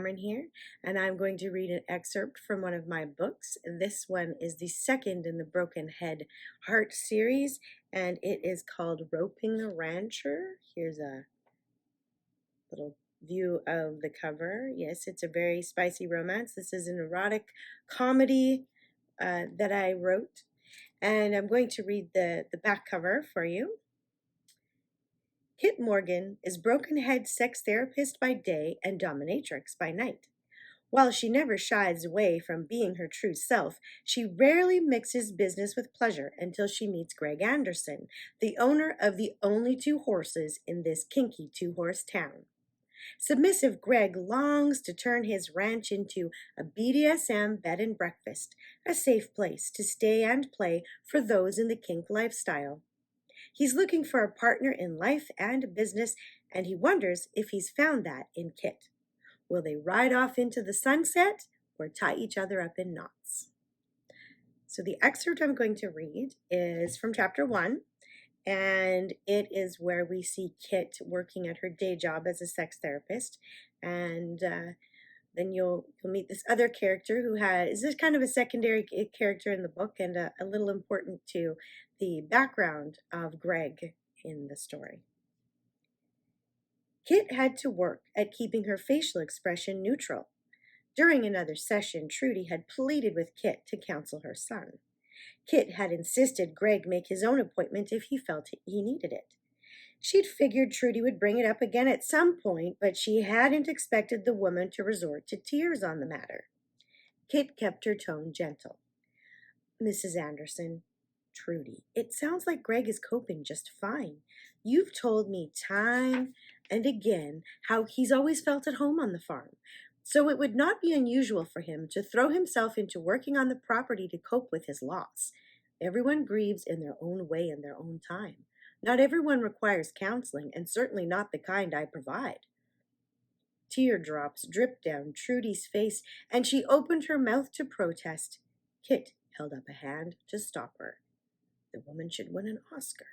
Cameron here, and I'm going to read an excerpt from one of my books. This one is the second in the Broken Head Heart series, and it is called Roping a Rancher. Here's a little view of the cover. Yes, it's a very spicy romance. This is an erotic comedy that I wrote, and I'm going to read the back cover for you. Kit Morgan is Broken Head sex therapist by day and dominatrix by night. While she never shies away from being her true self, she rarely mixes business with pleasure until she meets Greg Anderson, the owner of the only two horses in this kinky two-horse town. Submissive Greg longs to turn his ranch into a BDSM bed and breakfast, a safe place to stay and play for those in the kink lifestyle. He's looking for a partner in life and business, and he wonders if he's found that in Kit. Will they ride off into the sunset or tie each other up in knots? So the excerpt I'm going to read is from chapter 1, and it is where we see Kit working at her day job as a sex therapist, and then you'll meet this other character who is this kind of a secondary character in the book and a little important to the background of Greg in the story. Kit had to work at keeping her facial expression neutral. During another session, Trudy had pleaded with Kit to counsel her son. Kit had insisted Greg make his own appointment if he felt he needed it. She'd figured Trudy would bring it up again at some point, but she hadn't expected the woman to resort to tears on the matter. Kit kept her tone gentle. Mrs. Anderson, Trudy, it sounds like Greg is coping just fine. You've told me time and again how he's always felt at home on the farm, so it would not be unusual for him to throw himself into working on the property to cope with his loss. Everyone grieves in their own way in their own time. Not everyone requires counseling, and certainly not the kind I provide. Teardrops dripped down Trudy's face, and she opened her mouth to protest. Kit held up a hand to stop her. The woman should win an Oscar.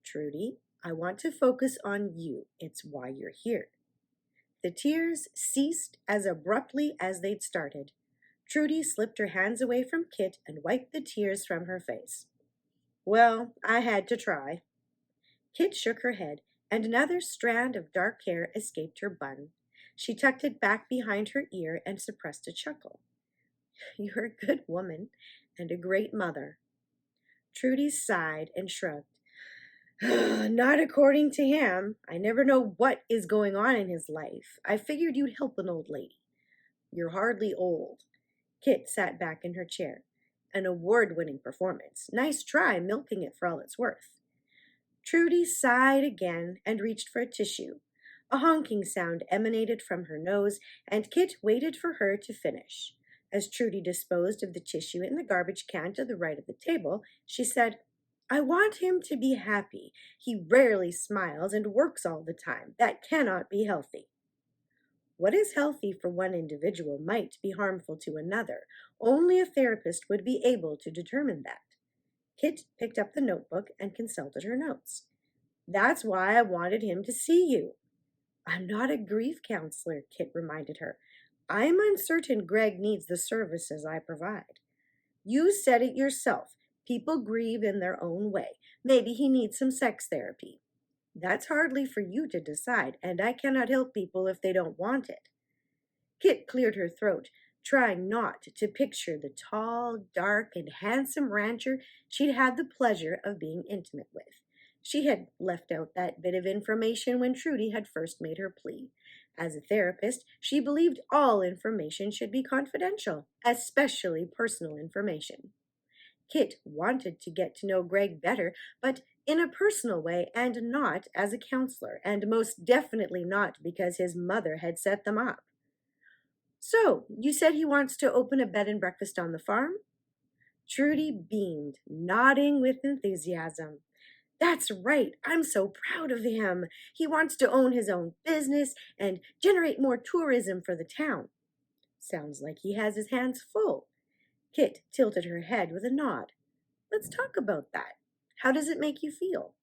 Trudy, I want to focus on you. It's why you're here. The tears ceased as abruptly as they'd started. Trudy slipped her hands away from Kit and wiped the tears from her face. Well, I had to try. Kit shook her head, and another strand of dark hair escaped her bun. She tucked it back behind her ear and suppressed a chuckle. You're a good woman and a great mother. Trudy sighed and shrugged. Not according to him. I never know what is going on in his life. I figured you'd help an old lady. You're hardly old. Kit sat back in her chair. An award-winning performance. Nice try milking it for all it's worth. Trudy sighed again and reached for a tissue. A honking sound emanated from her nose, and Kit waited for her to finish. As Trudy disposed of the tissue in the garbage can to the right of the table, she said, I want him to be happy. He rarely smiles and works all the time. That cannot be healthy. What is healthy for one individual might be harmful to another. Only a therapist would be able to determine that. Kit picked up the notebook and consulted her notes. That's why I wanted him to see you. I'm not a grief counselor, Kit reminded her. I'm uncertain Greg needs the services I provide. You said it yourself. People grieve in their own way. Maybe he needs some sex therapy. That's hardly for you to decide, and I cannot help people if they don't want it. Kit cleared her throat, trying not to picture the tall, dark, and handsome rancher she'd had the pleasure of being intimate with. She had left out that bit of information when Trudy had first made her plea. As a therapist, she believed all information should be confidential, especially personal information. Kit wanted to get to know Greg better, but in a personal way and not as a counselor, and most definitely not because his mother had set them up. So, you said he wants to open a bed and breakfast on the farm? Trudy beamed, nodding with enthusiasm. That's right. I'm so proud of him. He wants to own his own business and generate more tourism for the town. Sounds like he has his hands full. Kit tilted her head with a nod. Let's talk about that. How does it make you feel?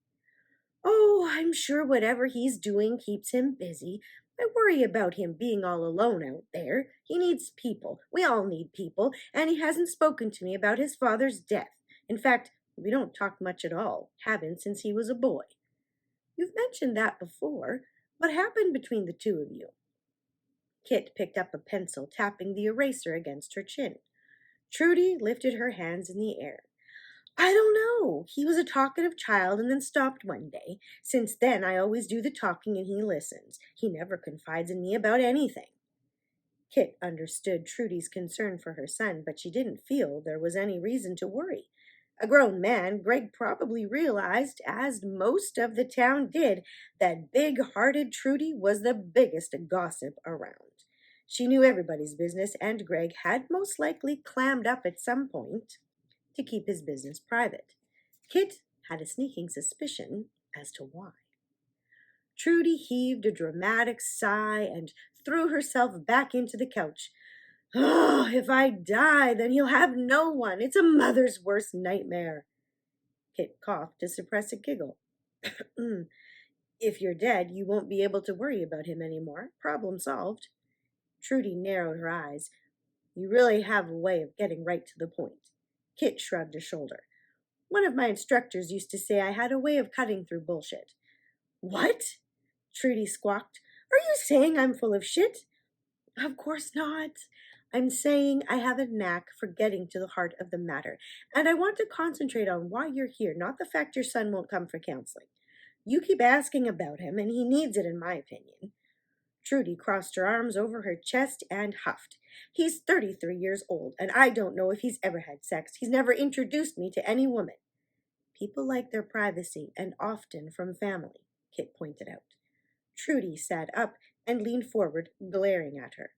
Oh, I'm sure whatever he's doing keeps him busy. I worry about him being all alone out there. He needs people. We all need people, and he hasn't spoken to me about his father's death. In fact, we don't talk much at all, haven't since he was a boy. You've mentioned that before. What happened between the two of you? Kit picked up a pencil, tapping the eraser against her chin. Trudy lifted her hands in the air. I don't know. He was a talkative child and then stopped one day. Since then, I always do the talking and he listens. He never confides in me about anything. Kit understood Trudy's concern for her son, but she didn't feel there was any reason to worry. A grown man, Greg probably realized, as most of the town did, that big-hearted Trudy was the biggest gossip around. She knew everybody's business, and Greg had most likely clammed up at some point to keep his business private. Kit had a sneaking suspicion as to why. Trudy heaved a dramatic sigh and threw herself back into the couch. Oh, if I die, then he'll have no one. It's a mother's worst nightmare. Kit coughed to suppress a giggle. If you're dead, you won't be able to worry about him anymore. Problem solved. Trudy narrowed her eyes. You really have a way of getting right to the point. Kit shrugged a shoulder. One of my instructors used to say I had a way of cutting through bullshit. What? Trudy squawked. Are you saying I'm full of shit? Of course not. I'm saying I have a knack for getting to the heart of the matter, and I want to concentrate on why you're here, not the fact your son won't come for counseling. You keep asking about him, and he needs it, in my opinion. Trudy crossed her arms over her chest and huffed. He's 33 years old, and I don't know if he's ever had sex. He's never introduced me to any woman. People like their privacy, and often from family, Kit pointed out. Trudy sat up and leaned forward, glaring at her.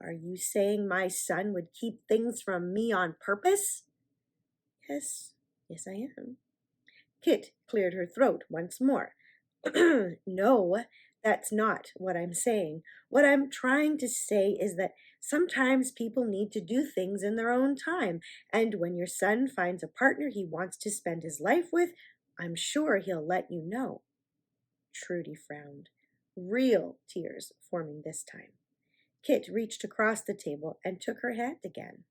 Are you saying my son would keep things from me on purpose? Yes, I am. Kit cleared her throat once more. No, that's not what I'm saying. What I'm trying to say is that sometimes people need to do things in their own time, and when your son finds a partner he wants to spend his life with, I'm sure he'll let you know. Trudy frowned, real tears forming this time. Kit reached across the table and took her hand again.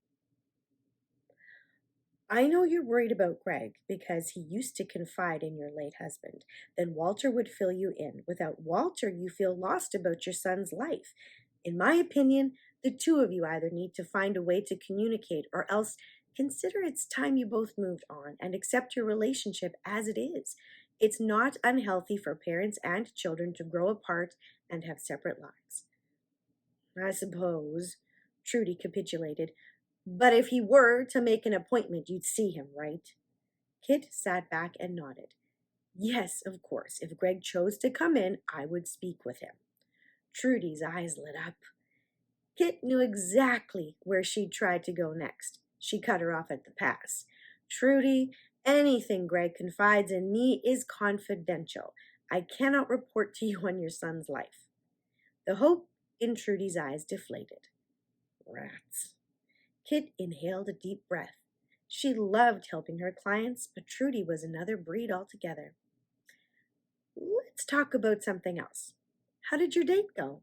I know you're worried about Greg because he used to confide in your late husband. Then Walter would fill you in. Without Walter, you feel lost about your son's life. In my opinion, the two of you either need to find a way to communicate or else consider it's time you both moved on and accept your relationship as it is. It's not unhealthy for parents and children to grow apart and have separate lives. I suppose, Trudy capitulated. But if he were to make an appointment, you'd see him, right? Kit sat back and nodded. Yes, of course. If Greg chose to come in, I would speak with him. Trudy's eyes lit up. Kit knew exactly where she'd try to go next. She cut her off at the pass. Trudy, anything Greg confides in me is confidential. I cannot report to you on your son's life. The hope in Trudy's eyes deflated. Rats. Kit inhaled a deep breath. She loved helping her clients, but Trudy was another breed altogether. Let's talk about something else. How did your date go?